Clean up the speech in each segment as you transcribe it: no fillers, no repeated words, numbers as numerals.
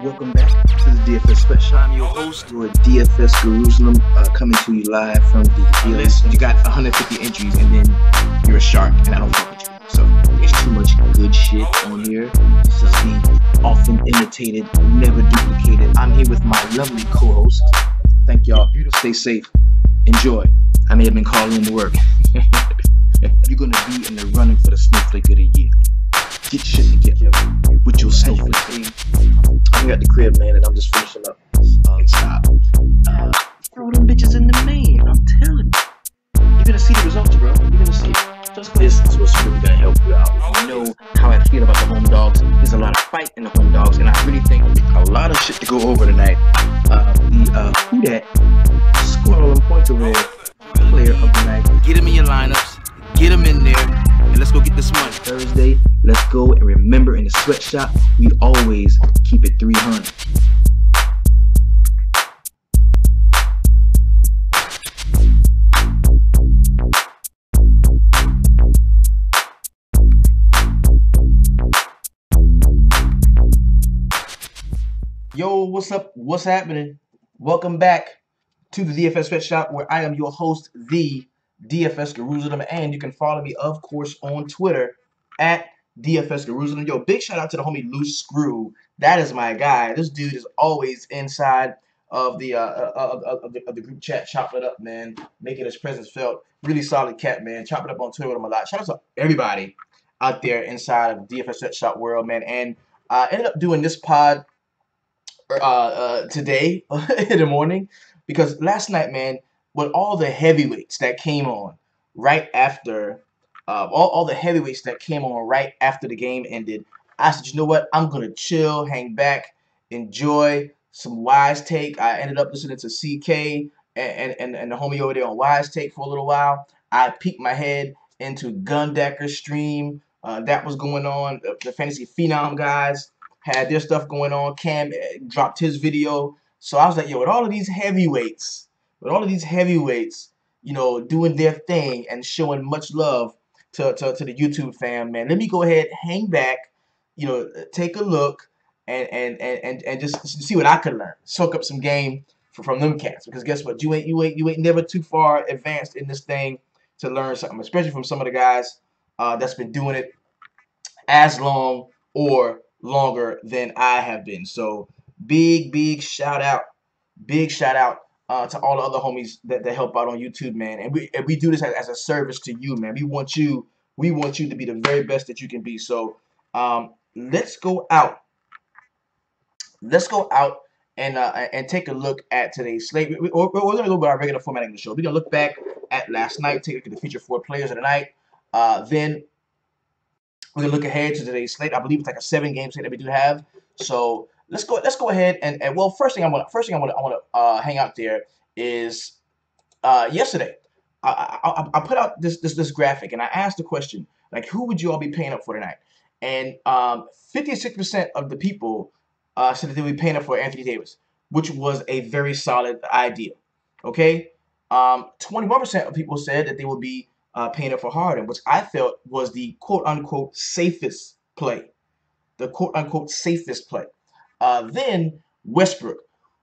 Welcome back to the DFS Special. I'm your host, your DFS Jerusalem, coming to you live from the Listen, you got 150 entries and then you're a shark, and I don't fuck with you. So There's too much good shit on here. This is the often imitated, never duplicated. I'm here with my lovely co-host. Thank y'all. Stay safe. Enjoy. I may have been calling in to work. You're gonna be in the running for the Snowflake of the year. Get shit together with your Snowflake. I'm here at the crib, man, and I'm just finishing up. Stop. Throw them bitches in the main. I'm telling you. You're gonna see the results, bro. You're gonna see it. This is what's really gonna help you out. You know how I feel about the home dogs. There's a lot of fight in the home dogs, and I really think a lot of shit to go over tonight. Who that scored all them points over there? Player of the night. get them in your lineups, get them in there, and let's go get this money. Thursday, let's go, and remember, in the sweatshop, we always keep it 300. Yo, what's up? What's happening? Welcome back to the DFS Sweatshop, where I am your host, the DFS Jerusalem, and you can follow me, of course, on Twitter at DFS Jerusalem. Yo, big shout out to the homie Loose Screw. That is my guy. This dude is always inside of the group chat, chopping it up, man, making his presence felt. Really solid cat, man. Chopping up on Twitter with him a lot. Shout out to everybody out there inside of DFS Sweatshop world, man. And I ended up doing this pod today in the morning, because last night, man, with all the heavyweights that came on right after all the heavyweights that came on right after the game ended, I said, you know what, I'm gonna chill, hang back, enjoy some Wise Take. I ended up listening to CK and the homie over there on Wise Take for a little while. I peeked my head into Gundecker's stream that was going on. The Fantasy Phenom guys had their stuff going on. Cam dropped his video. So I was like, yo, with all of these heavyweights, you know, doing their thing and showing much love to the YouTube fam, man, let me go ahead, hang back, you know, take a look and just see what I could learn. Soak up some game from them cats. Because guess what? You ain't never too far advanced in this thing to learn something, especially from some of the guys that's been doing it as long or longer than I have been. So big shout out to all the other homies that help out on YouTube, man. And we do this as a service to you, man. We want you to be the very best that you can be. So let's go out and take a look at today's slate. We're gonna go by our regular formatting of the show. We're gonna look back at last night, take a look at the featured 4 players of the night. Then we're gonna look ahead to today's slate. I believe it's like a 7-game slate that we do have. So let's go ahead and well, first thing I want to hang out there is yesterday I put out this graphic, and I asked the question, like, who would you all be paying up for tonight? And 56% of the people said that they would be paying up for Anthony Davis, which was a very solid idea. Okay, 21% of people said that they would be paying up for Harden, which I felt was the quote-unquote safest play. The quote-unquote safest play. Then Westbrook,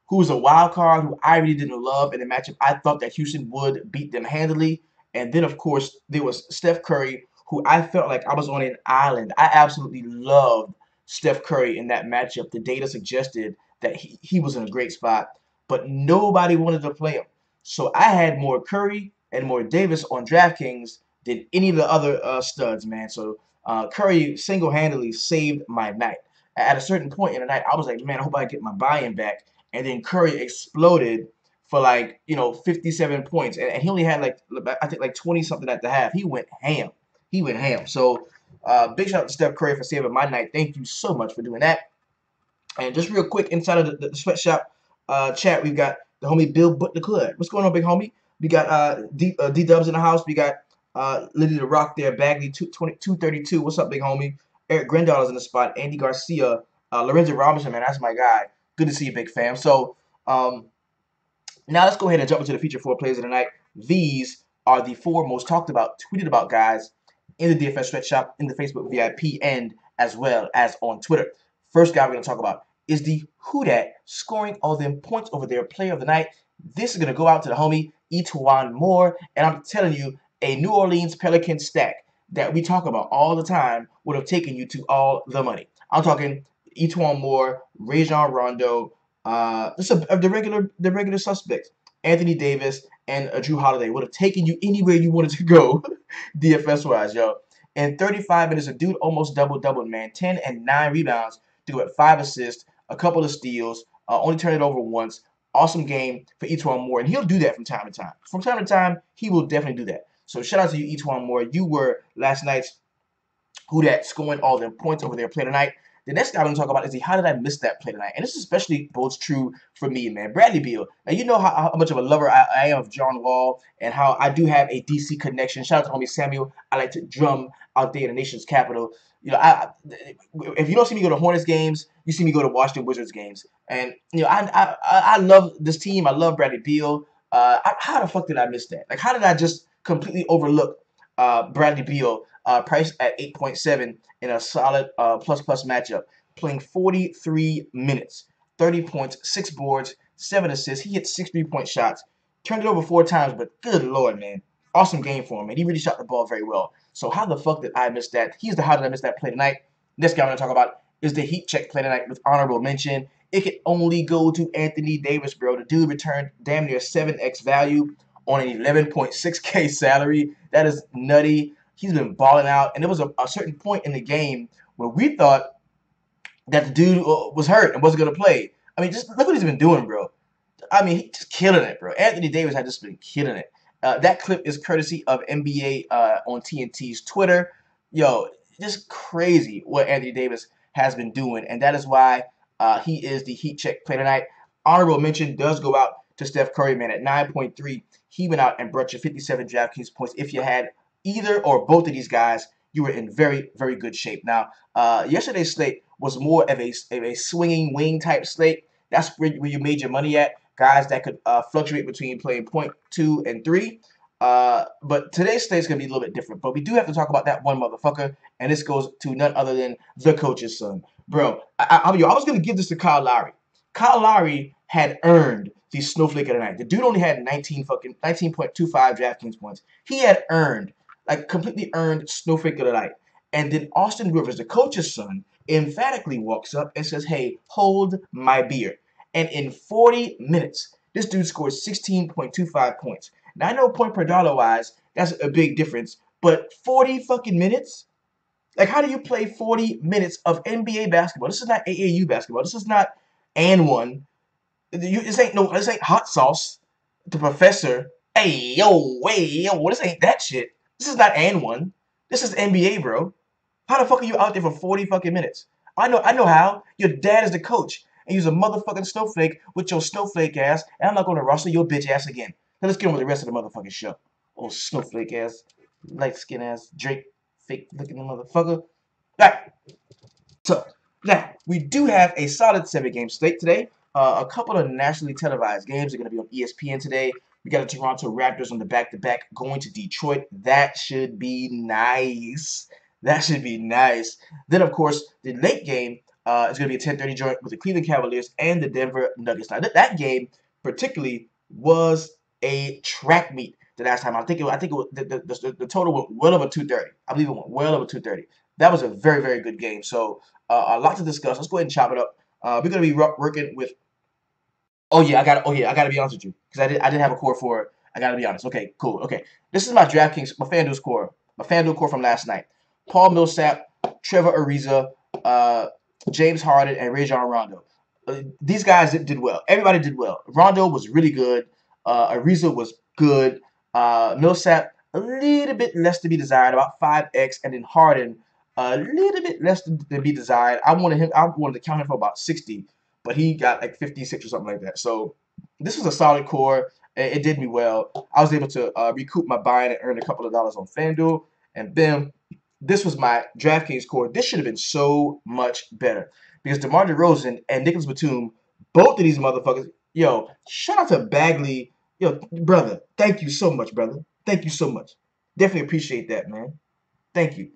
who was a wild card, who I really didn't love in the matchup. I thought that Houston would beat them handily. And then, of course, there was Steph Curry, who I felt like I was on an island. I absolutely loved Steph Curry in that matchup. The data suggested that he was in a great spot, but nobody wanted to play him. So I had more Curry and more Davis on DraftKings than any of the other studs, man. So Curry single-handedly saved my night. At a certain point in the night, I was like, man, I hope I get my buy-in back. And then Curry exploded for, like, you know, 57 points. And he only had, like, I think, like 20-something at the half. He went ham. So big shout out to Steph Curry for saving my night. Thank you so much for doing that. And just real quick, inside of the sweatshop chat, we've got the homie Bill But the Club. What's going on, big homie? We got D-Dubs in the house. We got Liddy the Rock there, Bagley 232. What's up, big homie? Eric Grandal is in the spot. Andy Garcia, Lorenzo Robinson, man, that's my guy. Good to see you, big fam. So now let's go ahead and jump into the feature 4 players of the night. These are the 4 most talked about, tweeted about guys in the DFS Sweatshop, in the Facebook VIP, and as well as on Twitter. First guy we're going to talk about is the who dat scoring all them points over their player of the night. This is going to go out to the homie E'Twaun Moore. And I'm telling you, a New Orleans Pelicans stack that we talk about all the time would have taken you to all the money. I'm talking E'Twaun Moore, Rajon Rondo, the regular suspects. Anthony Davis and Drew Holiday would have taken you anywhere you wanted to go, DFS wise, yo. In 35 minutes, a dude almost doubled, man. 10 and 9 rebounds to go at 5 assists, a couple of steals, only turned it over once. Awesome game for E'Twaun Moore, and he'll do that from time to time. From time to time, he will definitely do that. So shout out to you, E'Twaun Moore. You were last night's who dat scoring all them points over their play tonight. The next guy I'm going to talk about is how did I miss that play tonight? And this especially bodes true for me, man. Bradley Beal. Now, you know how much of a lover I am of John Wall and how I do have a DC connection. Shout out to homie Samuel. I like to drum out there in the nation's capital. You know, if you don't see me go to Hornets games, you see me go to Washington Wizards games. And, you know, I love this team. I love Bradley Beal. How the fuck did I miss that? Like, how did I just completely overlook Bradley Beal, priced at 8.7 in a solid plus matchup, playing 43 minutes, 30 points, 6 boards, 7 assists. He hit 6 3-point shots, turned it over 4 times, but good lord, man. Awesome game for him, and he really shot the ball very well. So how the fuck did I miss that? How did I miss that play tonight? Next guy I'm going to talk about is the Heat check play tonight with honorable mention. It could only go to Anthony Davis, bro. The dude returned damn near 7x value on an 11.6K salary. That is nutty. He's been balling out. And there was a certain point in the game where we thought that the dude was hurt and wasn't going to play. I mean, just look what he's been doing, bro. I mean, he's just killing it, bro. Anthony Davis has just been killing it. That clip is courtesy of NBA on TNT's Twitter. Yo, just crazy what Anthony Davis has been doing. And that is why he is the Heat check play tonight. Honorable mention does go out to Steph Curry, man. At 9.3, he went out and brought you 57 DraftKings points. If you had either or both of these guys, you were in very, very good shape. Now, yesterday's slate was more of a swinging wing type slate. That's where you made your money at. Guys that could fluctuate between playing 0.2 and 3. But today's slate is going to be a little bit different. But we do have to talk about that one motherfucker. And this goes to none other than the coach's son. Bro, I was going to give this to Kyle Lowry. Kyle Lowry had earned the Snowflake of the night. The dude only had 19.25 DraftKings points. He had completely earned Snowflake of the night. And then Austin Rivers, the coach's son, emphatically walks up and says, hey, hold my beer. And in 40 minutes, this dude scored 16.25 points. Now, I know point per dollar wise, that's a big difference, but 40 fucking minutes? Like, how do you play 40 minutes of NBA basketball? This is not AAU basketball. This is not and one. This ain't hot sauce. The professor. Hey, yo, this ain't that shit. This is not and one. This is NBA, bro. How the fuck are you out there for 40 fucking minutes? I know how. Your dad is the coach. And you're a motherfucking snowflake with your snowflake ass. And I'm not going to rustle your bitch ass again. Now let's get on with the rest of the motherfucking show. Oh, snowflake ass. Light skin ass. Drake. Fake looking motherfucker. All right. So, now, we do have a solid 7-game slate today. A couple of nationally televised games are going to be on ESPN today. We got the Toronto Raptors on the back-to-back going to Detroit. That should be nice. That should be nice. Then, of course, the late game is going to be a 10:30 joint with the Cleveland Cavaliers and the Denver Nuggets. Now, that game particularly was a track meet the last time. I think the total went well over 230. I believe it went well over 230. That was a very, very good game. So, a lot to discuss. Let's go ahead and chop it up. We're going to be working with. I got to be honest with you because I did have a core for it. I got to be honest. Okay, cool. Okay, this is my DraftKings, my FanDuel core from last night. Paul Millsap, Trevor Ariza, James Harden, and Rajon Rondo. These guys did well. Everybody did well. Rondo was really good. Ariza was good. Millsap, a little bit less to be desired, about 5x, and then Harden, a little bit less to be desired. I wanted to count him for about 60, but he got like 56 or something like that. So this was a solid core. It did me well. I was able to recoup my buying and earn a couple of dollars on FanDuel, and then this was my DraftKings core. This should have been so much better because DeMar DeRozan and Nicholas Batum, both of these motherfuckers, yo, shout out to Bagley. Yo, brother, thank you so much, brother. Thank you so much. Definitely appreciate that, man. Thank you.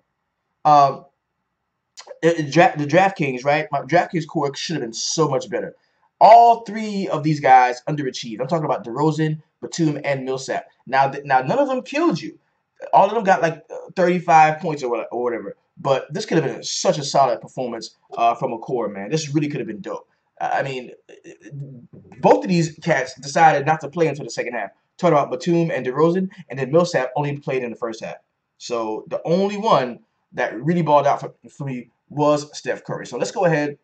the DraftKings, right? My DraftKings core should have been so much better. All three of these guys underachieved. I'm talking about DeRozan, Batum, and Millsap. Now none of them killed you. All of them got like 35 points or whatever. But this could have been such a solid performance from a core, man. This really could have been dope. I mean, both of these cats decided not to play until the second half. Talking about Batum and DeRozan, and then Millsap only played in the first half. So the only one that really balled out for me was Steph Curry. So let's go ahead.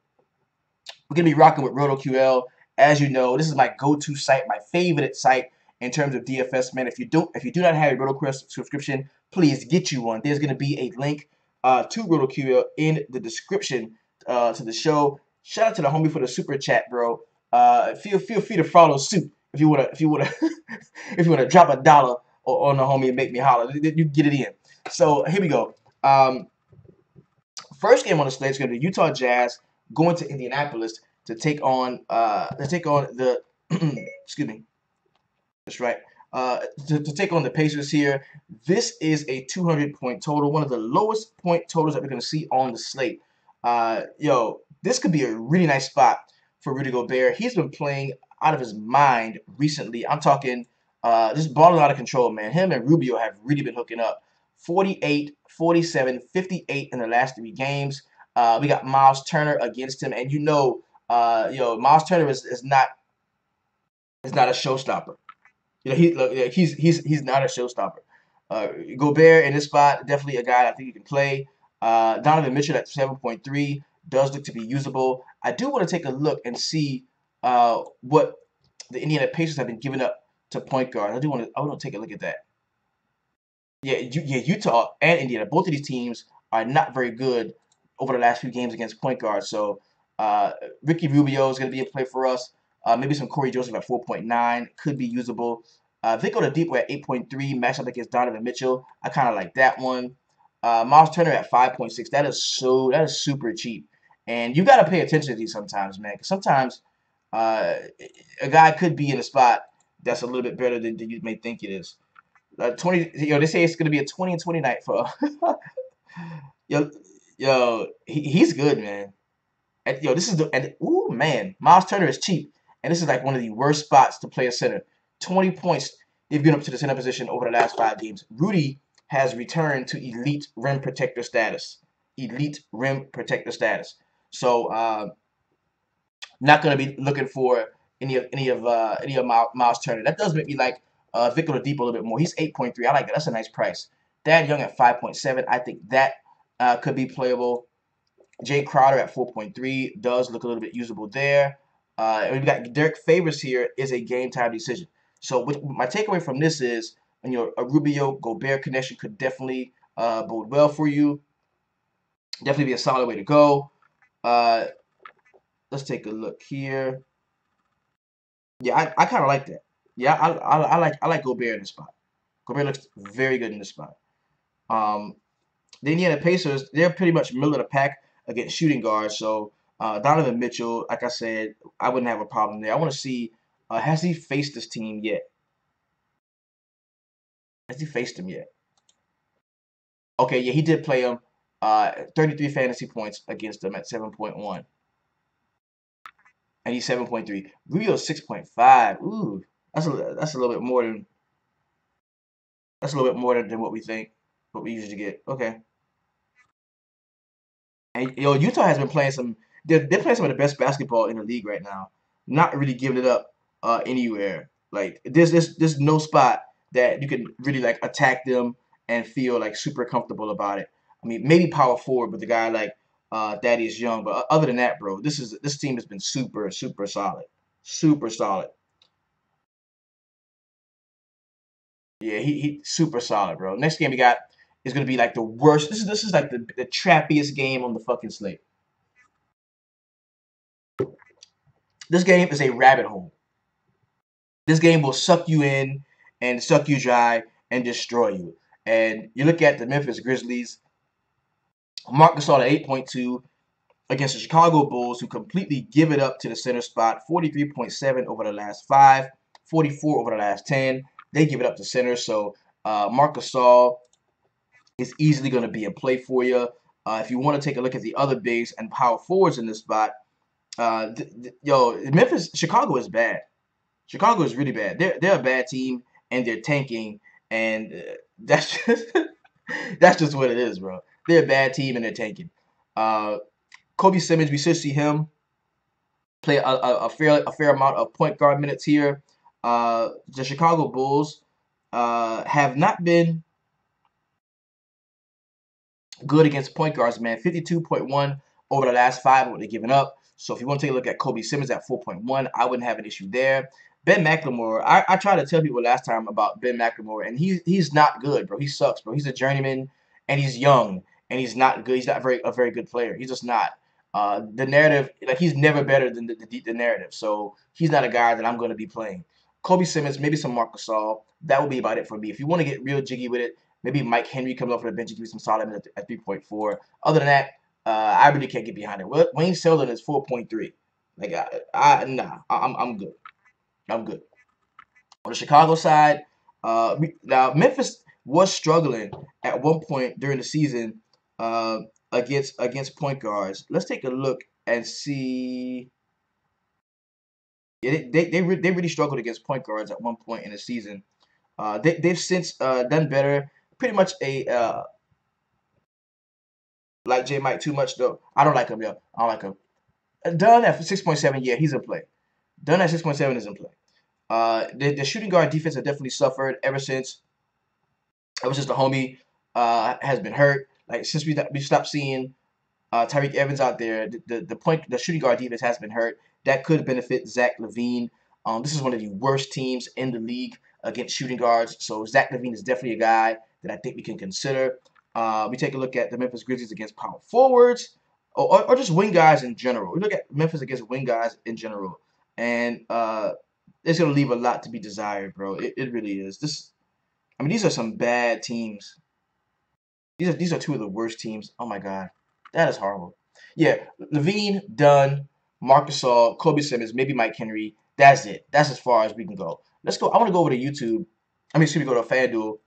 We're gonna be rocking with RotoQL. As you know, this is my go-to site, my favorite site in terms of DFS. Man, if you do not have a RotoQL subscription, please get you one. There's gonna be a link to RotoQL in the description to the show. Shout out to the homie for the super chat, bro. Feel free to follow suit if you wanna if you wanna drop a dollar on the homie and make me holler. You get it in. So here we go. First game on the slate is going to be Utah Jazz going to Indianapolis to take on the excuse me. That's right. To take on the Pacers here. This is a 200-point total, one of the lowest point totals that we're going to see on the slate. This could be a really nice spot for Rudy Gobert. He's been playing out of his mind recently. I'm talking just balling out of control, man. Him and Rubio have really been hooking up. 48, 47, 58 in the last 3 games. We got Miles Turner against him, and Miles Turner is not a showstopper. He's not a showstopper. Gobert in this spot, definitely a guy I think you can play. Donovan Mitchell at 7.3 does look to be usable. I do want to take a look and see what the Indiana Pacers have been giving up to point guard. I want to take a look at that. Yeah, Utah and Indiana, both of these teams are not very good over the last few games against point guards. So Ricky Rubio is going to be a play for us. Maybe some Corey Joseph at 4.9 could be usable. Vic Oladipo at 8.3 matched up against Donovan Mitchell. I kind of like that one. Miles Turner at 5.6. That is super cheap. And you got to pay attention to these sometimes, man. Because sometimes a guy could be in a spot that's a little bit better than you may think it is. 20, they say it's gonna be a 20 and 20 night for he's good, man. This is man, Miles Turner is cheap, and this is like one of the worst spots to play a center. 20 points they've given up to the center position over the last 5 games. Rudy has returned to elite rim protector status. So not gonna be looking for any of Miles Turner. That does make me like Vic Oladipo a little bit more. He's 8.3. I like that. That's a nice price. Thad Young at 5.7. I think that could be playable. Jay Crowder at 4.3 does look a little bit usable there. And we've got Derek Favors here is a game time decision. So my takeaway from this is, a Rubio Gobert connection could definitely bode well for you. Definitely be a solid way to go. Let's take a look here. Yeah, I kind of like that. Yeah, I like Gobert in this spot. Gobert looks very good in this spot. The Indiana Pacers, they're pretty much middle of the pack against shooting guards. So Donovan Mitchell, like I said, I wouldn't have a problem there. I want to see, has he faced this team yet? Has he faced him yet? Okay, yeah, he did play him. 33 fantasy points against them at 7.1. And he's 7.3. Rubio's 6.5. Ooh. That's a little bit more than what we think, what we usually get. Okay. And Utah has been playing some. They're playing some of the best basketball in the league right now. Not really giving it up anywhere. Like there's no spot that you can really like attack them and feel like super comfortable about it. I mean, maybe power forward with a guy like Thaddeus Young, but other than that, bro, this team has been super solid, super solid. Yeah, he super solid, bro. Next game we got is gonna be like the worst. This is like the trappiest game on the fucking slate. This game is a rabbit hole. This game will suck you in and suck you dry and destroy you. And you look at the Memphis Grizzlies, Marc Gasol at 8.2 against the Chicago Bulls, who completely give it up to the center spot. 43.7 over the last 5, 44 over the last 10. They give it up to center. So Marc Gasol is easily going to be in play for you. If you want to take a look at the other bigs and power forwards in this spot, Chicago is bad. Chicago is really bad. They're a bad team and they're tanking, and that's just that's just what it is, bro. They're a bad team and they're tanking. Uh, Kobe Simmons, we should see him play a fair amount of point guard minutes here. The Chicago Bulls have not been good against point guards, man. 52.1 over the last 5, what they're giving up. So if you want to take a look at Kobe Simmons at 4.1, I wouldn't have an issue there. Ben McLemore, I tried to tell people last time about Ben McLemore, and he's not good, bro. He sucks, bro. He's a journeyman, and he's young, and he's not good. He's not a very good player. He's just not. The narrative, like he's never better than the narrative. So he's not a guy that I'm going to be playing. Kobe Simmons, maybe some Marc Gasol. That would be about it for me. If you want to get real jiggy with it, maybe Mike Henry comes off the bench and gives you some solid minutes at 3.4. Other than that, I really can't get behind it. Wayne Selden is 4.3. Like I'm good. I'm good. On the Chicago side, now Memphis was struggling at one point during the season against point guards. Let's take a look and see. Yeah, they really struggled against point guards at one point in the season. They've since done better. Pretty much a like J Mike too much though. I don't like him, yo. I don't like him. Dunn at 6.7, yeah, he's in play. Dunn at 6.7 is in play. The shooting guard defense has definitely suffered ever since the homie has been hurt. Like since we stopped seeing Tyreke Evans out there, the shooting guard defense has been hurt. That could benefit Zach LaVine. This is one of the worst teams in the league against shooting guards. So Zach LaVine is definitely a guy that I think we can consider. We take a look at the Memphis Grizzlies against power forwards or just wing guys in general. We look at Memphis against wing guys in general, and it's going to leave a lot to be desired, bro. It really is. These are some bad teams. These are two of the worst teams. Oh my God, that is horrible. Yeah, LaVine, Dunn, Marc Gasol, Kobe Simmons, maybe Mike Henry. That's it. That's as far as we can go. Let's go. I want to go over to YouTube. Go to FanDuel.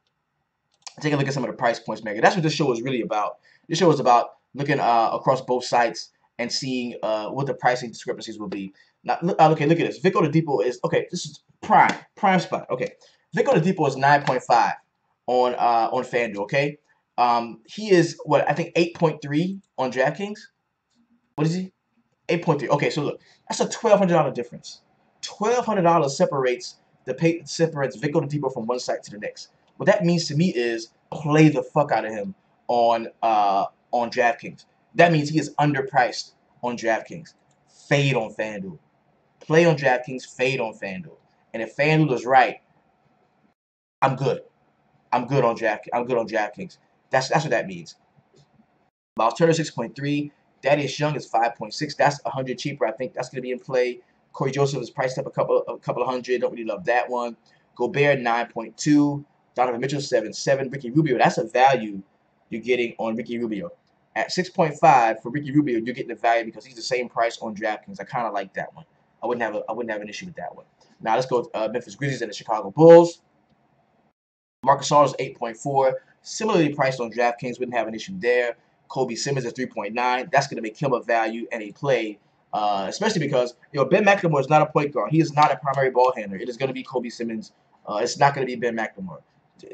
Take a look at some of the price points, man. That's what this show is really about. This show is about looking across both sites and seeing what the pricing discrepancies will be. Now, look at this. Vic Oladipo is this is prime spot. Okay, Vic Oladipo is 9.5 on FanDuel. Okay, he is what I think 8.3 on DraftKings. What is he? 8.3. Okay, so look, that's a $1,200 difference. $1,200 separates Vic Oladipo from one site to the next. What that means to me is play the fuck out of him on DraftKings. That means he is underpriced on DraftKings. Fade on FanDuel. Play on DraftKings, fade on FanDuel. And if FanDuel is right, I'm good. I'm good on DraftKings. That's what that means. Miles Turner 6.3. Thaddeus Young is 5.6. That's 100 cheaper. I think that's going to be in play. Corey Joseph is priced up a couple of hundred. Don't really love that one. Gobert 9.2. Donovan Mitchell 7.7. Ricky Rubio. That's a value you're getting on Ricky Rubio. At 6.5 for Ricky Rubio, you're getting the value because he's the same price on DraftKings. I kind of like that one. I wouldn't have an issue with that one. Now let's go to Memphis Grizzlies and the Chicago Bulls. Marc Gasol is 8.4. Similarly priced on DraftKings. Wouldn't have an issue there. Kobe Simmons is 3.9. That's going to make him a value and a play, especially because Ben McLemore is not a point guard. He is not a primary ball handler. It is going to be Kobe Simmons. It's not going to be Ben McLemore.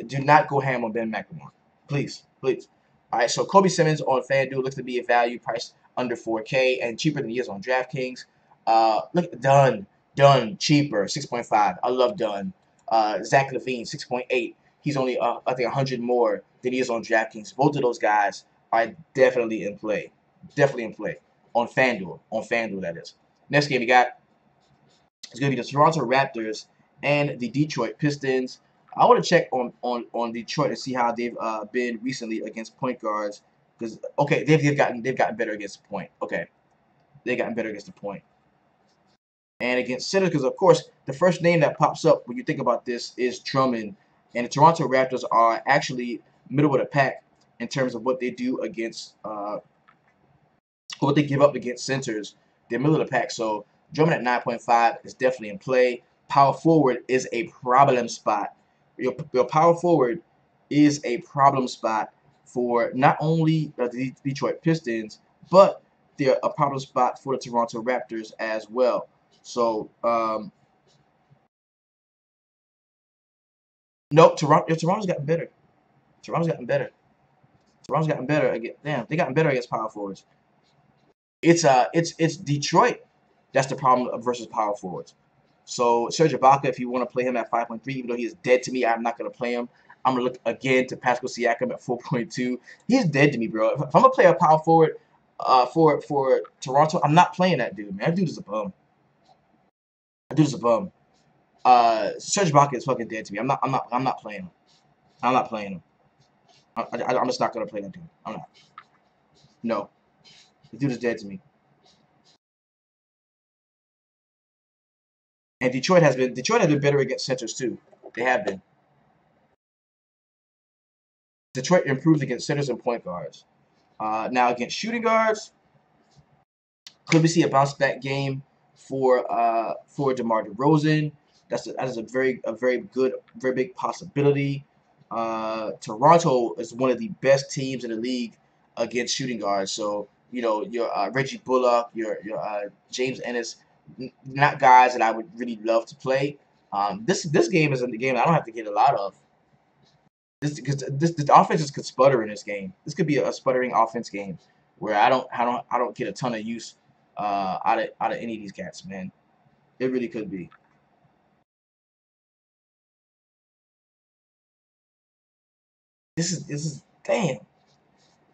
Do not go ham on Ben McLemore. Please, please. All right, so Kobe Simmons on FanDuel looks to be a value priced under 4K and cheaper than he is on DraftKings. Look at Dunn, cheaper, 6.5. I love Dunn. Zach LaVine, 6.8. He's only, I think, 100 more than he is on DraftKings. Both of those guys are definitely in play. Definitely in play. On FanDuel. On FanDuel, that is. Next game we got is going to be the Toronto Raptors and the Detroit Pistons. I want to check on Detroit and see how they've been recently against point guards. Because, okay, they've gotten better against the point. Okay. They've gotten better against the point. And against centers, because, of course, the first name that pops up when you think about this is Drummond. And the Toronto Raptors are actually middle of the pack in terms of what they do against what they give up against centers. They're middle of the pack. So Drummond at 9.5 is definitely in play. Power forward is a problem spot. Your power forward is a problem spot for not only the Detroit Pistons, but they're a problem spot for the Toronto Raptors as well. So, no, Toronto's gotten better. Toronto's gotten better. Toronto's gotten better again. Damn, they gotten better against power forwards. It's Detroit that's the problem versus power forwards. So Serge Ibaka, if you want to play him at 5.3, even though he is dead to me, I'm not gonna play him. I'm gonna look again to Pascal Siakam at 4.2. He's dead to me, bro. If I'm gonna play a power forward, for Toronto, I'm not playing that dude, man. That dude is a bum. That dude is a bum. Serge Ibaka is fucking dead to me. I'm not playing him. I'm not playing him. I'm just not gonna play that dude. I'm not. No, the dude is dead to me. And Detroit has been better against centers too. They have been. Detroit improved against centers and point guards. Now against shooting guards, could we see a bounce back game for DeMar DeRozan? That is a very good, very big possibility. Toronto is one of the best teams in the league against shooting guards. So your Reggie Bullock, your James Ennis, not guys that I would really love to play. This game isn't the game I don't have to get a lot of. This offenses could sputter in this game. This could be a sputtering offense game where I don't get a ton of use out of any of these cats, man. It really could be. This is damn.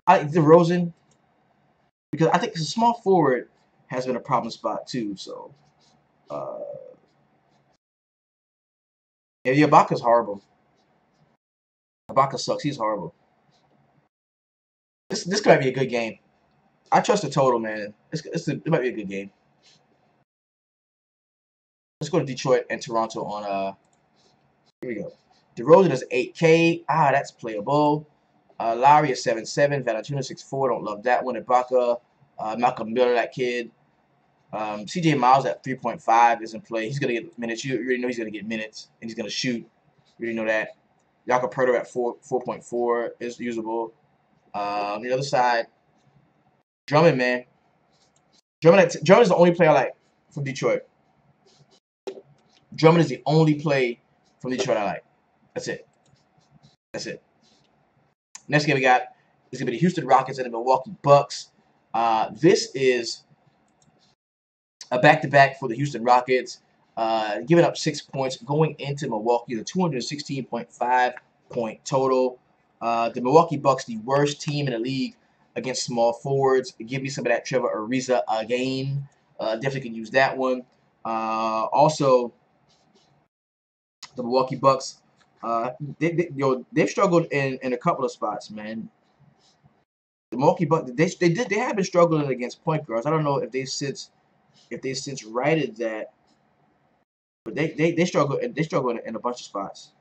I DeRozan because I think the small forward has been a problem spot too. So uh, yeah, Ibaka's horrible. Ibaka sucks. He's horrible. This might be a good game. I trust the total, man. It might be a good game. Let's go to Detroit and Toronto on here we go. DeRozan is 8K. That's playable. Lowry is 7.7. Valanciunas 6.4. Don't love that one. Ibaka, Malcolm Miller, that kid. CJ Miles at 3.5 is in play. He's gonna get minutes. You already know he's gonna get minutes, and he's gonna shoot. You already know that. Jakob Poeltl at 4.4 is usable. On the other side, Drummond, man. Drummond is the only player I like from Detroit. Drummond is the only play from Detroit I like. That's it. That's it. Next game we got is going to be the Houston Rockets and the Milwaukee Bucks. This is a back-to-back for the Houston Rockets, giving up 6 points going into Milwaukee, the 216.5 point total. The Milwaukee Bucks, the worst team in the league against small forwards. Give me some of that Trevor Ariza again. Definitely can use that one. Also, the Milwaukee Bucks, they've struggled in a couple of spots, man. The Milwaukee Bucks, they have been struggling against point guards. I don't know if they since righted that, but they struggle in a bunch of spots.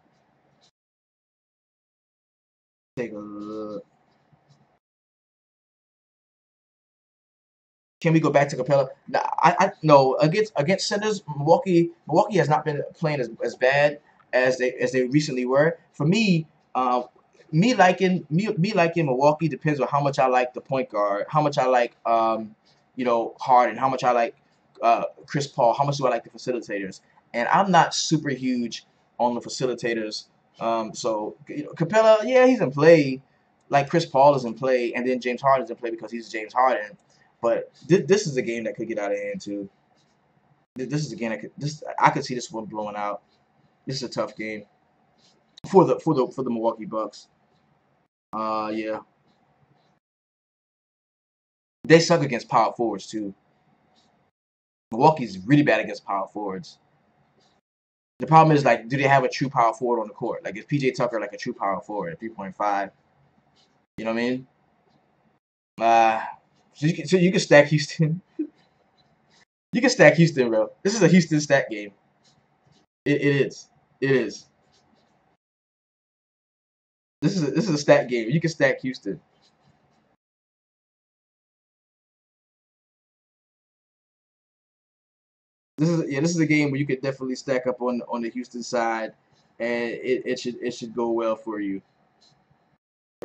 Take a look. Can we go back to Capella? No, against centers, Milwaukee has not been playing as bad as they recently were. For me, me liking Milwaukee depends on how much I like the point guard, how much I like Harden, how much I like Chris Paul, how much do I like the facilitators, and I'm not super huge on the facilitators. So Capella, yeah, he's in play, like Chris Paul is in play, and then James Harden is in play because he's James Harden. But this is a game that could get out of hand too. This is a game I could see this one blowing out. This is a tough game for the Milwaukee Bucks. Yeah, they suck against power forwards too. Milwaukee's really bad against power forwards. The problem is, like, do they have a true power forward on the court? Like, is PJ Tucker like a true power forward at 3.5? You know what I mean? Uh, so you can stack Houston. You can stack Houston, bro. This is a Houston stack game. It is. It is. This is a stack game. You can stack Houston. This is a game where you could definitely stack up on the Houston side, and it should go well for you.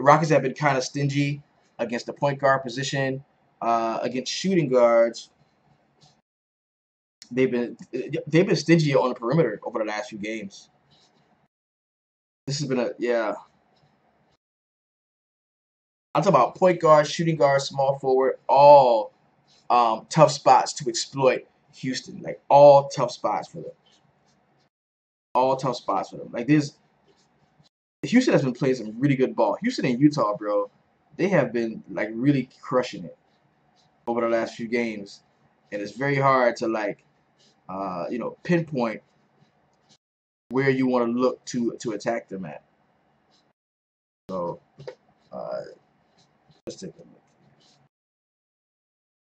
The Rockets have been kind of stingy against the point guard position. Against shooting guards, they've been stingy on the perimeter over the last few games. This has been a yeah. I'm talking about point guard, shooting guard, small forward, all tough spots to exploit Houston. Like all tough spots for them. All tough spots for them. Like this, Houston has been playing some really good ball. Houston and Utah, bro, they have been like really crushing it over the last few games, and it's very hard to like pinpoint where you want to look to attack them at. So uh, let's take a look.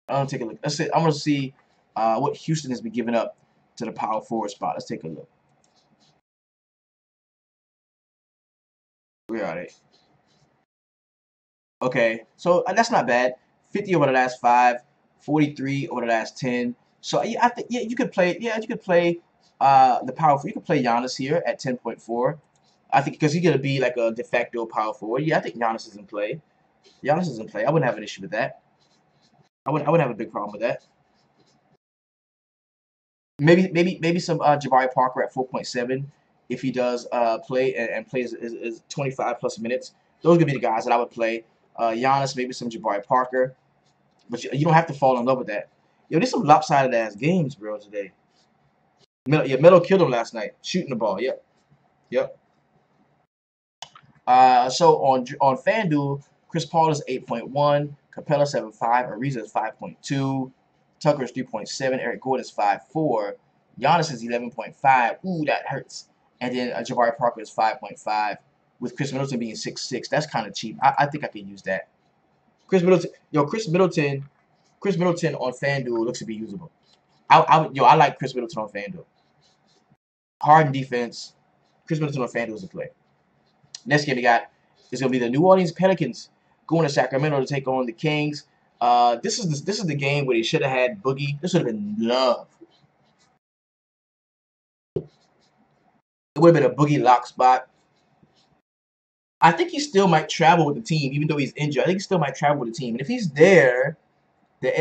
I'm gonna take a look. Let's say I'm gonna see what Houston has been giving up to the power forward spot. Let's take a look. Where are they? Okay, so that's not bad. 50 over the last 5, 43 over the last 10. So yeah, I think yeah you could play the power forward. You could play Giannis here at 10.4. I think because he's gonna be like a de facto power forward. Yeah, I think Giannis is in play. Giannis is in play. I wouldn't have an issue with that. I wouldn't have a big problem with that. Maybe some Jabari Parker at 4.7 if he does play and plays is 25 plus minutes. Those would be the guys that I would play. Giannis, maybe some Jabari Parker, but you don't have to fall in love with that. Yo, there's some lopsided ass games, bro, today. Melo killed him last night, shooting the ball. Yep, yep. So on FanDuel, Chris Paul is 8.1, Capella 7.5, Ariza is 5.2, Tucker is 3.7, Eric Gordon is 5.4, Giannis is 11.5. Ooh, that hurts. And then Jabari Parker is 5.5, with Chris Middleton being 6.6. That's kind of cheap. I think I could use that. Chris Middleton on FanDuel looks to be usable. I like Chris Middleton on FanDuel. Harden defense. Chris Middleton on FanDuel is a play. Next game we got is going to be the New Orleans Pelicans going to Sacramento to take on the Kings. This is the game where they should have had Boogie. This would have been love. It would have been a Boogie lock spot. I think he still might travel with the team, even though he's injured. I think he still might travel with the team. And if he's there, the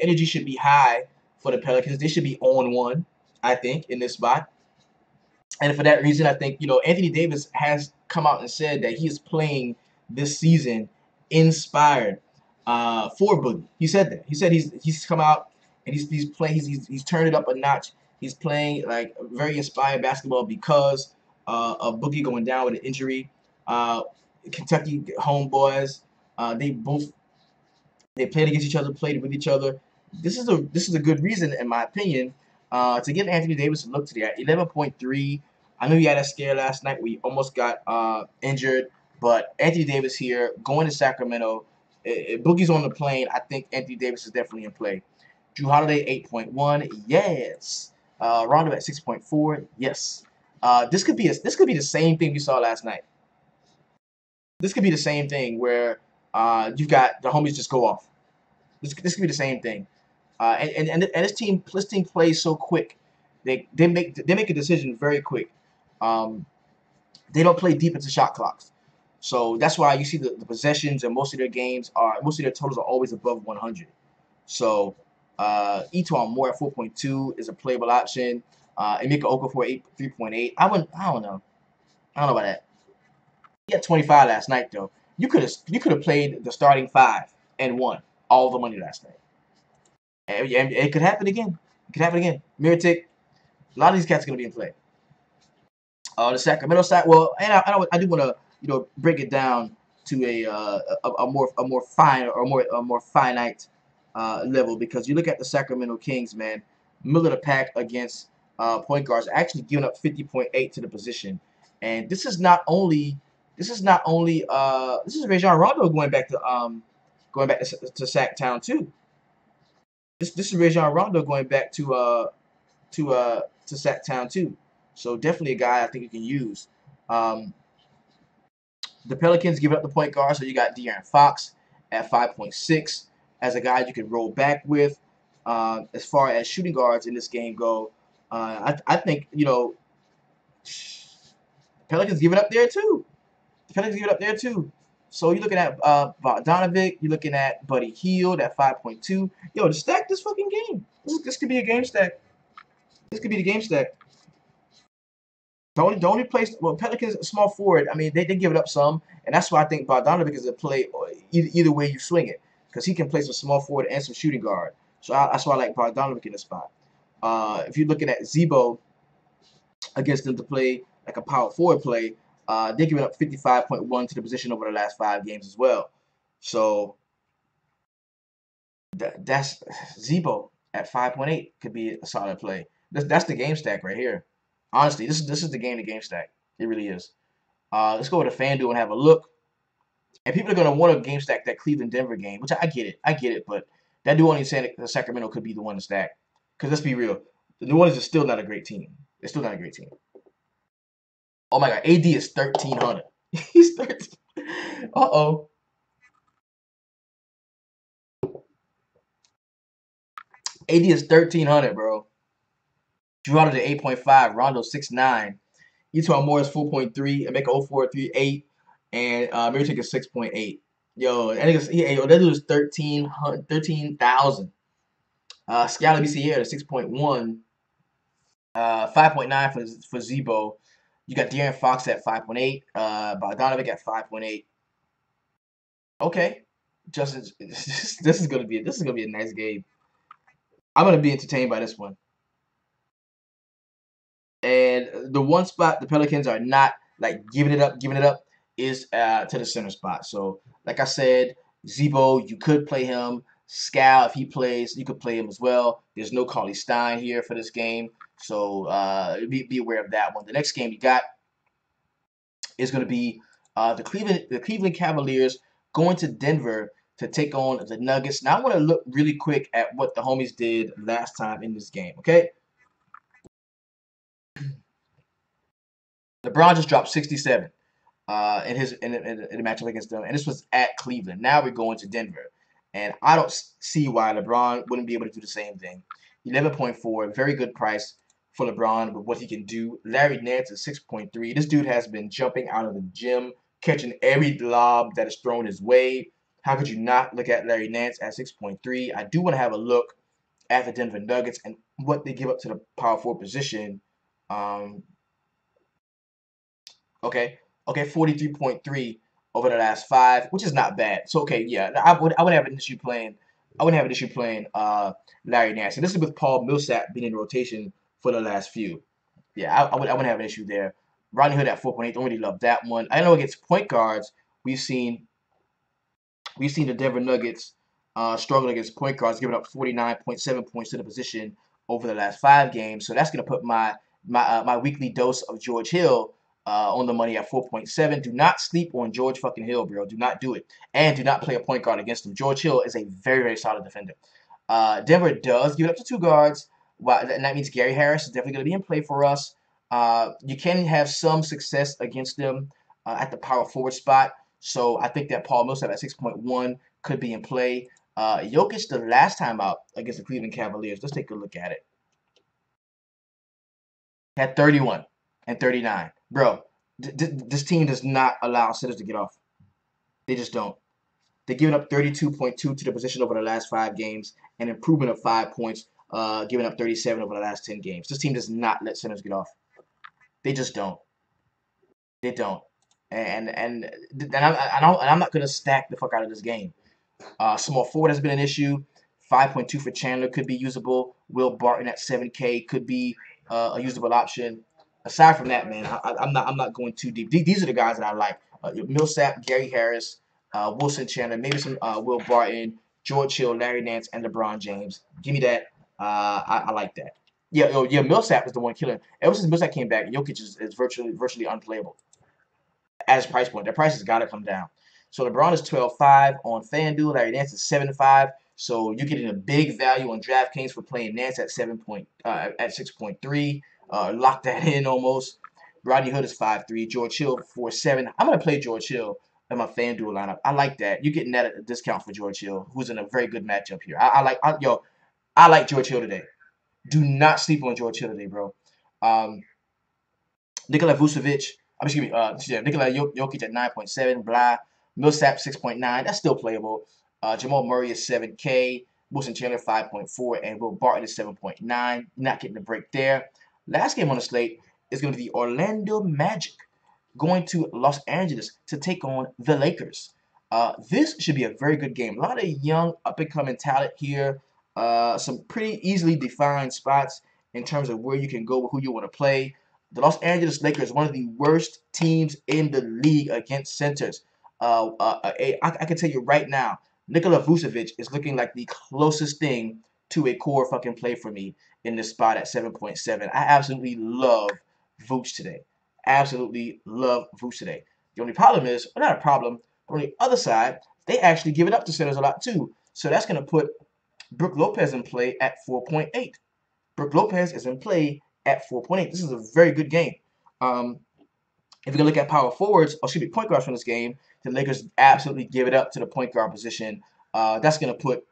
energy should be high for the Pelicans. They should be on one, I think, in this spot. And for that reason, I think, Anthony Davis has come out and said that he is playing this season inspired for Boogie. He said that. He said he's come out and he's playing. He's turned it up a notch. He's playing like very inspired basketball because of Boogie going down with an injury. Kentucky homeboys, they played against each other, played with each other. This is a good reason, in my opinion, to give Anthony Davis a look today at 11.3. I know he had a scare last night where he almost got injured, but Anthony Davis here going to Sacramento. If Boogie's on the plane, I think Anthony Davis is definitely in play. Drew Holiday 8.1, yes. Rondo at 6.4, yes. This could be the same thing we saw last night. This could be the same thing where you've got the homies just go off. This could be the same thing. And this team plays so quick. They make a decision very quick. They don't play deep into shot clocks. So that's why you see the possessions and most of their totals are always above 100. So Etuan Moore at 4.2 is a playable option. Emeka Okafor 3.8. I don't know. I don't know about that. He had 25 last night though. You could have played the starting 5 and won all the money last night. And it could happen again. It could happen again. Miritic, a lot of these cats are gonna be in play. The Sacramento side, well, and I do want to break it down to a more finite level, because you look at the Sacramento Kings, man, middle of the pack against point guards, actually giving up 50.8 to the position, and this is Rajon Rondo going back to Sac Town too. This is Rajon Rondo going back to Sac Town too. So definitely a guy I think you can use. The Pelicans give up the point guard, so you got De'Aaron Fox at 5.6 as a guy you can roll back with. As far as shooting guards in this game go, I think Pelicans give it up there too. The Pelicans give it up there too. So you're looking at Bogdanovic, you're looking at Buddy Hield at 5.2. Yo, to stack this fucking game. This could be a game stack. This could be the game stack. The only place, well, Pelicans small forward. I mean, they give it up some, and that's why I think Bogdanovic is a play either way you swing it, because he can play some small forward and some shooting guard. So that's why I like Bogdanovic in the spot. If you're looking at Zebo against them to play like a power forward play, they're giving up 55.1 to the position over the last 5 games as well. So that's Zebo at 5.8 could be a solid play. That's the game stack right here. Honestly, this is the game stack. It really is. Let's go to FanDuel and have a look. And people are gonna want to game stack that Cleveland Denver game, which I get it, but that New Orleans Sacramento could be the one to stack. Because let's be real, the New Orleans is still not a great team. It's still not a great team. Oh my God, AD is 1,300. He's 13. Uh-oh. AD is 1,300, bro. Drew out of the 8.5. Rondo 6'9". Etor Morris 4.3. Emeka Okafor 3.8. And Mary Tick is 6.8. Yo, I think that dude is 13,000. Scala BCA at 6.1. 5.9 for Zebo. You got De'Aaron Fox at 5.8. Bogdanovic at 5.8. Okay, Justin, this is gonna be a nice game. I'm gonna be entertained by this one. And the one spot the Pelicans are not like giving it up, is to the center spot. So, like I said, Zebo, you could play him. Scal, if he plays, you could play him as well. There's no Cauley Stein here for this game, so be aware of that one. The next game you got is going to be the Cleveland Cavaliers going to Denver to take on the Nuggets. Now I want to look really quick at what the homies did last time in this game. Okay, LeBron just dropped 67 in the matchup against them, and this was at Cleveland. Now we're going to Denver, and I don't see why LeBron wouldn't be able to do the same thing. 11.4, very good price for LeBron with what he can do. Larry Nance is 6.3. This dude has been jumping out of the gym, catching every lob that is thrown his way. How could you not look at Larry Nance at 6.3? I do want to have a look at the Denver Nuggets and what they give up to the power forward position. Okay, 43.3 over the last 5, which is not bad. So okay, yeah, I wouldn't have an issue playing. I wouldn't have an issue playing Larry Nance. And this is with Paul Millsap being in rotation for the last few. Yeah, I wouldn't have an issue there. Rodney Hood at 4.8. Don't really love that one. I know against point guards, we've seen the Denver Nuggets struggle against point guards, giving up 49.7 points to the position over the last 5 games. So that's going to put my weekly dose of George Hill on the money at 4.7. Do not sleep on George fucking Hill, bro. Do not do it. And do not play a point guard against him. George Hill is a very, very solid defender. Denver does give it up to 2 guards. Well, and that means Gary Harris is definitely going to be in play for us. You can have some success against them at the power forward spot. So I think that Paul Millsap at 6.1 could be in play. Jokic, the last time out against the Cleveland Cavaliers, let's take a look at it. Had 31 and 39. Bro, this team does not allow sitters to get off. They just don't. They're giving up 32.2 to the position over the last 5 games, an improvement of 5 points, giving up 37 over the last 10 games. This team does not let centers get off. They just don't. They don't. And I'm not gonna stack the fuck out of this game. Small forward has been an issue. 5.2 for Chandler could be usable. Will Barton at 7K could be a usable option. Aside from that, man, I'm not going too deep. These are the guys that I like: Millsap, Gary Harris, Wilson Chandler, maybe some Will Barton, George Hill, Larry Nance, and LeBron James. Give me that. I like that. Yeah, Millsap is the one killing. Ever since Millsap came back, Jokic is virtually unplayable at his price point. That price has got to come down. So LeBron is 12.5 on FanDuel. Larry Nance is 7.5. So you're getting a big value on DraftKings for playing Nance at 6.3. Lock that in almost. Rodney Hood is 5.3. George Hill 4.7. I'm gonna play George Hill in my FanDuel lineup. I like that. You're getting that at a discount for George Hill, who's in a very good matchup here. I like George Hill today. Do not sleep on George Hill today, bro. Nikola Vucevic Excuse me, yeah, Nikola Jokic at 9.7, blah. Millsap 6.9, that's still playable. Jamal Murray is 7K, Wilson Chandler 5.4, and Will Barton is 7.9. Not getting the break there. Last game on the slate is going to be the Orlando Magic going to Los Angeles to take on the Lakers. This should be a very good game. A lot of young, up-and-coming talent here. Some pretty easily defined spots in terms of where you can go, who you want to play. The Los Angeles Lakers, one of the worst teams in the league against centers. I can tell you right now, Nikola Vucevic is looking like the closest thing to a core fucking play for me in this spot at 7.7. I absolutely love Vooch today. Absolutely love Vooch today. The only problem is, well, not a problem, but on the other side, they actually give it up to centers a lot too. So that's going to put Brook Lopez in play at 4.8. Brook Lopez is in play at 4.8. This is a very good game. If you can look at power forwards, or should be point guards from this game, the Lakers absolutely give it up to the point guard position. That's going to put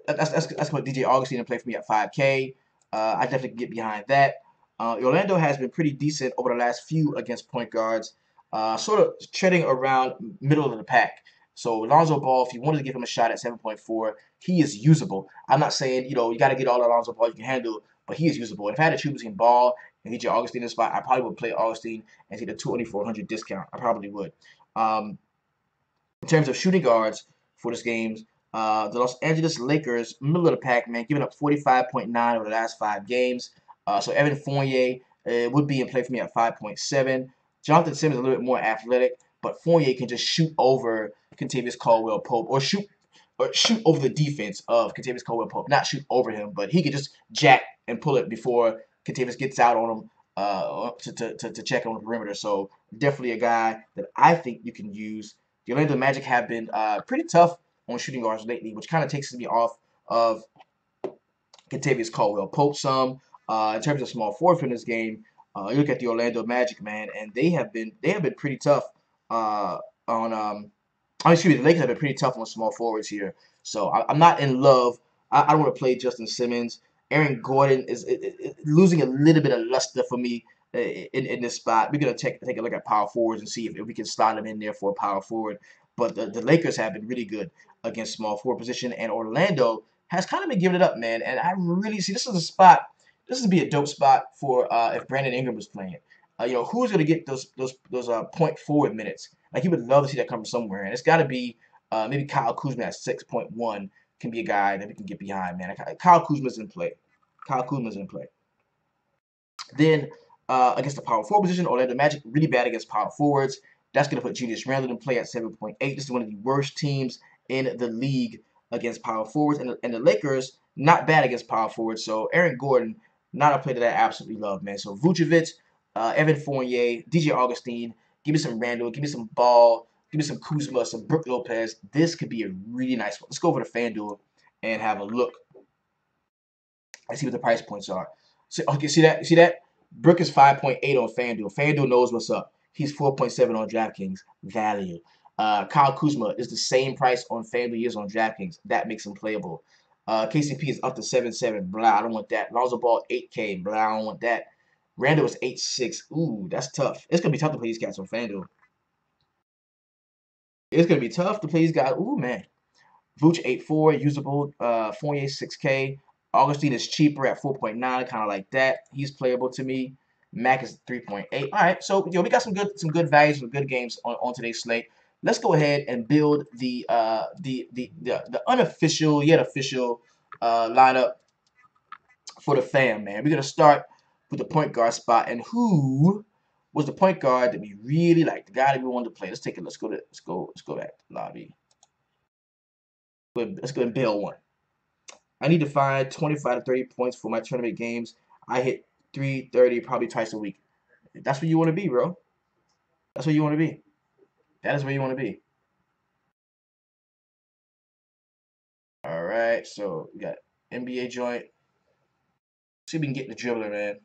DJ Augustine in play for me at 5K. I definitely can get behind that. Orlando has been pretty decent over the last few against point guards, sort of treading around middle of the pack. So Lonzo Ball, if you wanted to give him a shot at 7.4, he is usable. I'm not saying, you got to get all the Lonzo Ball you can handle, but he is usable. If I had to choose between Ball and DJ Augustine in the spot, I probably would play Augustine and take the 2,400 discount. I probably would. In terms of shooting guards for this game, the Los Angeles Lakers, middle of the pack, man, giving up 45.9 over the last 5 games. So Evan Fournier would be in play for me at 5.7. Jonathan Simmons is a little bit more athletic, but Fournier can just shoot over Kentavious Caldwell Pope or shoot over the defense of Kentavious Caldwell Pope. Not shoot over him, but he could just jack and pull it before Kentavious gets out on him to check on the perimeter. So definitely a guy that I think you can use. The Orlando Magic have been pretty tough on shooting guards lately, which kind of takes me off of Kentavious Caldwell Pope some. In terms of small forward in this game, you look at the Orlando Magic, man, and they have been pretty tough on excuse me, the Lakers have been pretty tough on small forwards here. So I'm not in love. I don't want to play Justin Simmons. Aaron Gordon is losing a little bit of luster for me in this spot. We're gonna take a look at power forwards and see if we can slide them in there for a power forward. But the Lakers have been really good against small forward position, and Orlando has kind of been giving it up, man. And I really see this is a spot. This would be a dope spot for if Brandon Ingram was playing. Who's gonna get those point forward minutes? Like, you would love to see that come from somewhere, and it's got to be maybe Kyle Kuzma at 6.1 can be a guy that we can get behind, man. Kyle Kuzma's in play. Kyle Kuzma's in play. Then against the power forward position, Orlando Magic really bad against power forwards. That's going to put Julius Randle in play at 7.8. This is one of the worst teams in the league against power forwards, and the Lakers not bad against power forwards. So Aaron Gordon, not a player that I absolutely love, man. So Vucevic, Evan Fournier, DJ Augustine. Give me some Randall. Give me some Ball. Give me some Kuzma, some Brook Lopez. This could be a really nice one. Let's go over to FanDuel and have a look and see what the price points are. So, okay, see that? See that? Brook is 5.8 on FanDuel. FanDuel knows what's up. He's 4.7 on DraftKings. Value. Kyle Kuzma is the same price on FanDuel he is on DraftKings. That makes him playable. KCP is up to 7.7. Blah, I don't want that. Lonzo Ball 8K. Blah, I don't want that. Randall is 8.6. Ooh, that's tough. It's gonna be tough to play these cats on FanDuel. It's gonna be tough to play these guys. Ooh, man. Vooch 8.4, usable. Fournier 6K. Augustine is cheaper at 4.9, kind of like that. He's playable to me. Mac is 3.8. All right, so we got some good values, some good games on today's slate. Let's go ahead and build the unofficial yet official lineup for the fam, man. We're gonna start with the point guard spot, and who was the point guard that we really liked, the guy that we wanted to play. Let's take it. Let's go back to the lobby. Let's go and build one. I need to find 25 to 30 points for my tournament games. I hit 330 probably twice a week. That's where you want to be, bro. That's where you want to be. That is where you want to be. All right, so we got NBA joint. See if we can get the dribbler, man.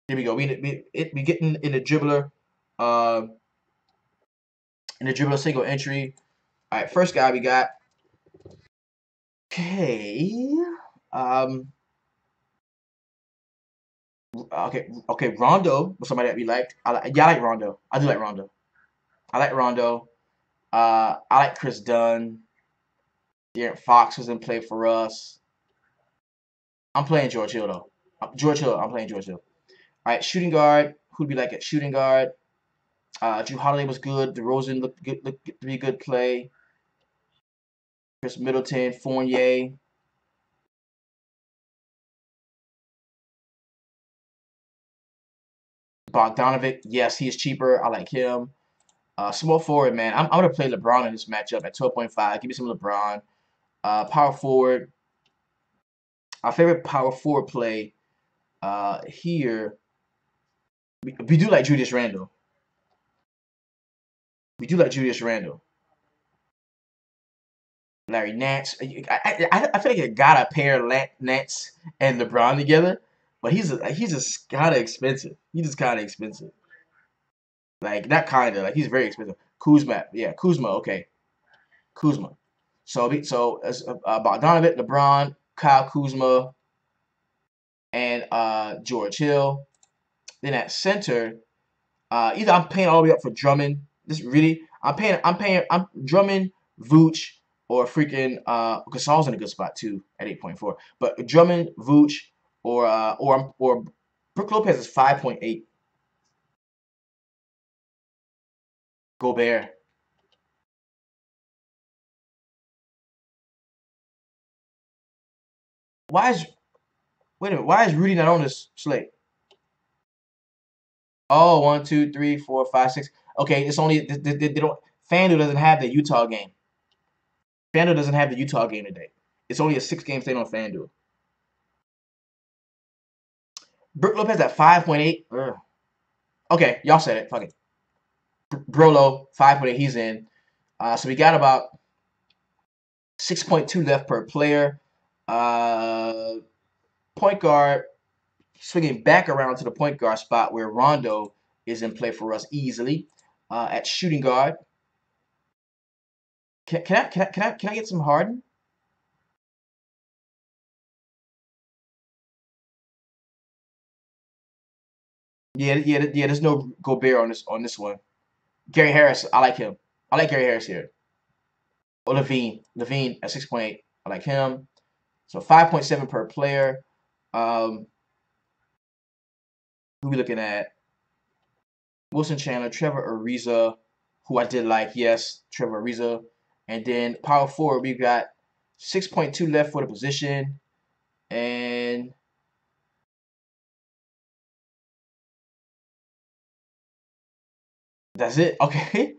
Here we go. We getting in the dribbler. In the dribbler single entry. All right, first guy we got. Okay. Okay. Rondo was somebody that we liked. Yeah, I like Rondo. I do like Rondo. I like Rondo. I like Chris Dunn. De'Aaron Fox was in play for us. I'm playing George Hill though. George Hill. I'm playing George Hill. All right, shooting guard. Who'd be like at shooting guard? Drew Holiday was good. DeRozan looked to be a good play. Chris Middleton, Fournier. Bogdanovic, yes, he is cheaper. I like him. Small forward, man. I'm gonna play LeBron in this matchup at 12.5. Give me some LeBron. Power forward. Our favorite power forward play here. We do like Julius Randle. We do like Julius Randle. Larry Nance. I feel like you gotta pair Nance and LeBron together, but he's just kind of expensive. He's just kind of expensive. Like not kind of like he's very expensive. Kuzma, yeah, Kuzma. Okay, Kuzma. So as Bogdanovic, LeBron, Kyle Kuzma, and George Hill. Then at center, either I'm paying all the way up for Drummond. This really, I'm Drummond, Vooch, or freaking Gasol's in a good spot too at 8.4. But Drummond, Vooch, or Brook Lopez is 5.8. Gobert. Why is Wait a minute? Why is Rudy not on this slate? Oh, one, two, three, four, five, six. Okay, it's only they don't. FanDuel doesn't have the Utah game. FanDuel doesn't have the Utah game today. It's only a 6 game slate on FanDuel. Brook Lopez at 5.8. Okay, y'all said it. Fuck it. Brolo 5.8. He's in. So we got about 6.2 left per player. Point guard swinging back around to the point guard spot where Rondo is in play for us easily. At shooting guard, can I get some Harden? Yeah. There's no Gobert on this one. Gary Harris, I like him. I like Gary Harris here. Or Levine at 6.8. I like him. So 5.7 per player. Um, who we looking at? Wilson Chandler, Trevor Ariza, who I did like. Yes, Trevor Ariza. And then power forward, we got 6.2 left for the position. And that's it. Okay.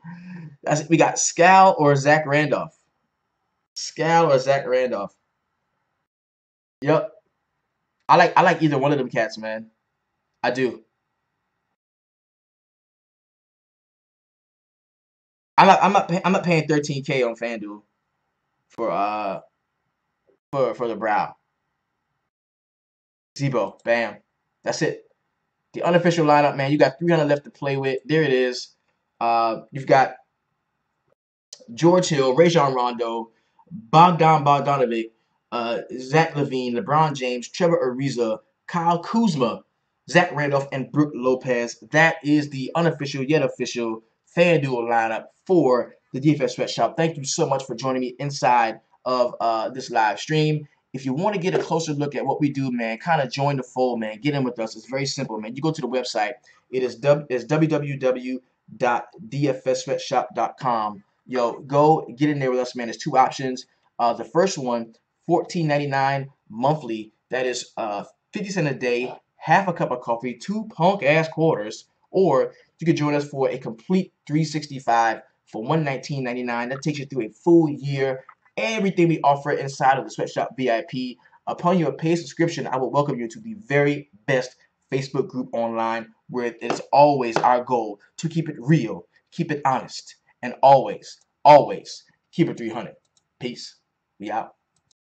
That's it. We got Scal or Zach Randolph. Scal or Zach Randolph. Yep. I like either one of them cats, man. I do. I'm not paying 13K on FanDuel for for the brow. Zebo, bam. That's it. The unofficial lineup, man. You got 300 left to play with. There it is. You've got George Hill, Rajon Rondo, Bogdanovic, Zach LaVine, LeBron James, Trevor Ariza, Kyle Kuzma, Zach Randolph, and Brook Lopez. That is the unofficial yet official FanDuel lineup for the DFS Sweatshop. Thank you so much for joining me inside of this live stream. If you want to get a closer look at what we do, man, kind of join the fold, man. Get in with us. It's very simple, man. You go to the website. It's www.dfssweatshop.com. Yo, go get in there with us, man. There's two options. The first one, $14.99 monthly. That is 50 cents a day, half a cup of coffee, two punk ass quarters, or you could join us for a complete 365 for $119.99. That takes you through a full year. Everything we offer inside of the Sweatshop VIP. Upon your paid subscription, I will welcome you to the very best Facebook group online, where it is always our goal to keep it real, keep it honest, and always keep it 300. Peace. We out.